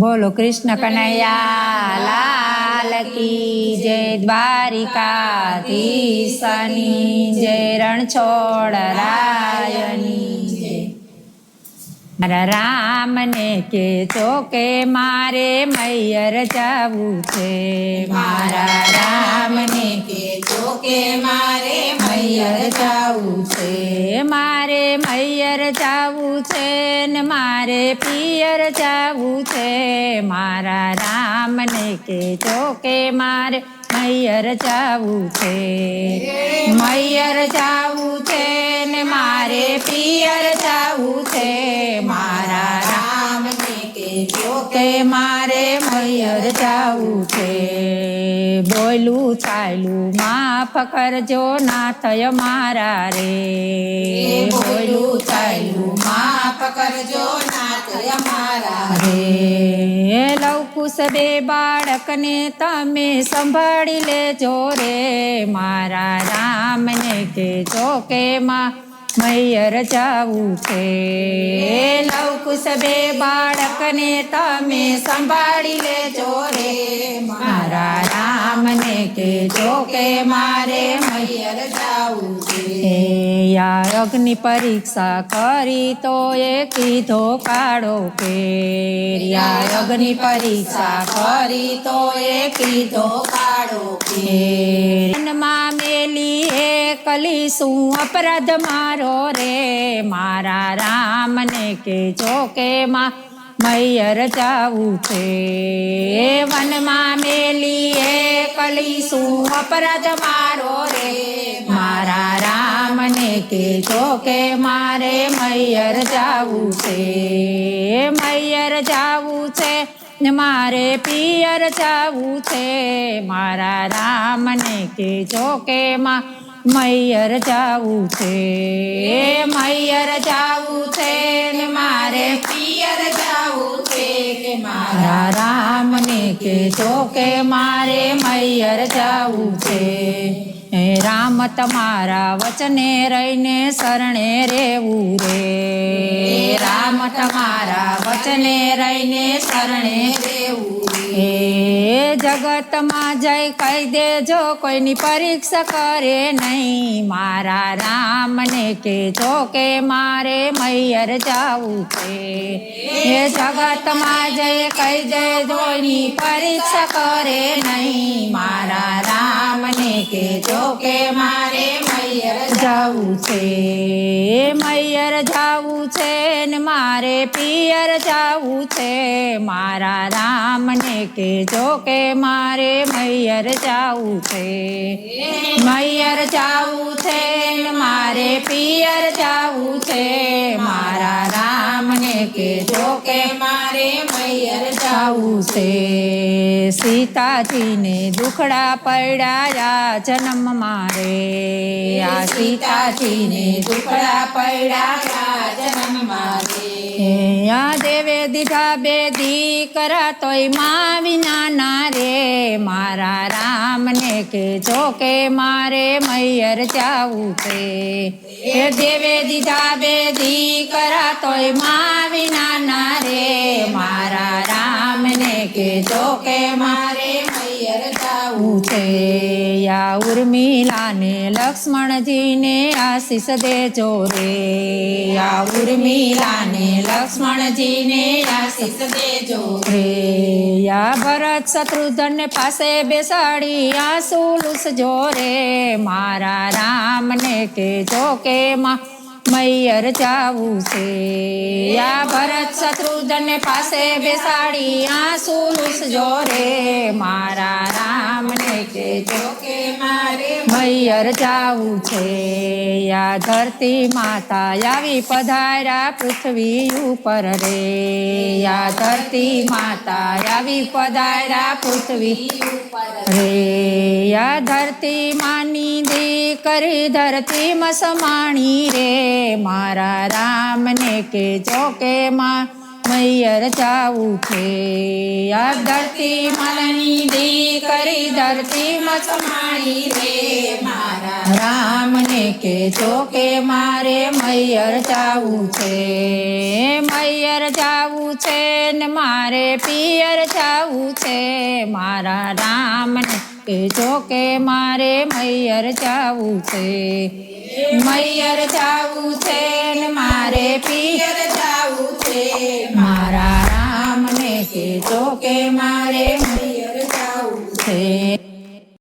બોલો કૃષ્ણ કનૈયા લાલ કી જય, દ્વારિકાધીશની જય, રણછોડ રાયની જય। મારા રામને કેજો કે મારે મૈયર જાવું છે, મારા રામને કેજો કે મારે મૈયર જાવું છે, મારે મૈયર જાવું છે ને મારે પિયર જાવું છે। મારા રામને કેજો કે મારે મૈયર જાવું છે, મૈયર જાવું છે ને મારે પિયર જાવું છે। મારા રામને કેજો કે મારે મૈયર જાવું છે। બોલું ચાલ્યું માફ કરજો ના થય મારા રે, બોલું ચાલ્યું માફ કરજો નાથ અમારા રે। લવકુશ બે બાળકને તમે સંભાળી લેજો રે, મારા રામને કેજો કે માં મૈયર જાવું છે। લવકુશ બે બાળકને તમે સંભાળી લેજો રે, મારા રામને કેજો કે મારે મૈયર જાવું છે। યાર અગ્નિ પરીક્ષા કરી તો એ કીધો કાળો કેર, યાર અગ્નિ પરીક્ષા કરી તો એ કીધો કાળો કેર। મનમાં મેલી એકલી શું અપરાધ મારો રે, મારા રામને કેજો કે માં મૈયર જાવું છે। વનમાં મેલી એકલી શું અપરાધ મારો રે, મારા રામને કેજો કે મારે મૈયર જાવું છે, મૈયર જાવું છે ને મારે પિયર જાવું છે। મારા રામને કેજો કે માં મૈયર જાવું છે, મૈયર જાવું છે ને મારે પિયર જાવું છે કે મારા રામને કેજો કે મારે મૈયર જાવું છે। રામ તમારા વચને રહીને શરણે રહેવું રે, રામ તમારા વચને રહીને શરણે રહેવું હે જગતમાં જય કહી દેજો કોઈની પરીક્ષા કરે નહીં, મારા રામને કેજો કે મારે મૈયર જાવું છે। હે જગતમાં જય કહી દેજો કોઈની પરીક્ષા કરે નહીં, મારા રામને કેજો કે મારે મૈયર જાવું છે, મૈયર જાવું છે ને મારે પિયર જાવું છે। મારા રામને કેજો કે મારે મૈયર જાવું છે, મૈયર જાવું છે ને મારે પિયર જાવું છે। મારા રામને કેજો કે મારે મૈયર જાવું છે। સીતાજીને દુખડા પડ્યા જન્મ મારે, આ સીતાજીને દુખડા પડ્યા જન્મ મારે, આ દેવે દીધા બે દીકરા તોય માં વિના ના રે, મારા રામને કેજો કે મારે મૈયર જાવું છે। એ દેવે દીધા બે દીકરા તોય માં વિના ના રે, મારા રામને કેજો કે મારે મૈયર જાવું છે। યા ઉર્મિલાને લક્ષ્મણજીને આશીષ દેજો રે, યા ઉર્મિલાને લક્ષ્મણજીને આશીષ દેજો રે। યા ભરત શત્રુઘ્ન પાસે બેસાડી આંસુ લૂસજો રે, મારા રામને કેજો કે માં મૈયર જાવું છે। યા ભરત શત્રુઘ્ન પાસે બેસાડી આંસુ લૂસજો રે, મારા રામને કેજો કે મારે મૈયર જાવું છે। યા ધરતી માતા આવી પધાર્યા પૃથ્વી ઉપર રે, યા ધરતી માતા આવી પધાર્યા પૃથ્વી રે। યા ધરતી માની દીકરી ધરતીમાં સમાણી રે, મારા રામને કેજો કે માં મૈયર જાવું છે આ ધરતી મનની દીકરી ધરતી મસમાણી રે મારા રામને કેજો કે મારે મૈયર જાવું છે મૈયર જાવું છે ને મારે પિયર જાવું છે મારા રામને કેજો કે મારે મૈયર જાવું છે મૈયર જાવું છે ને મારે પિયર પિયર જાવું છે મારા રામને કેજો કે મારે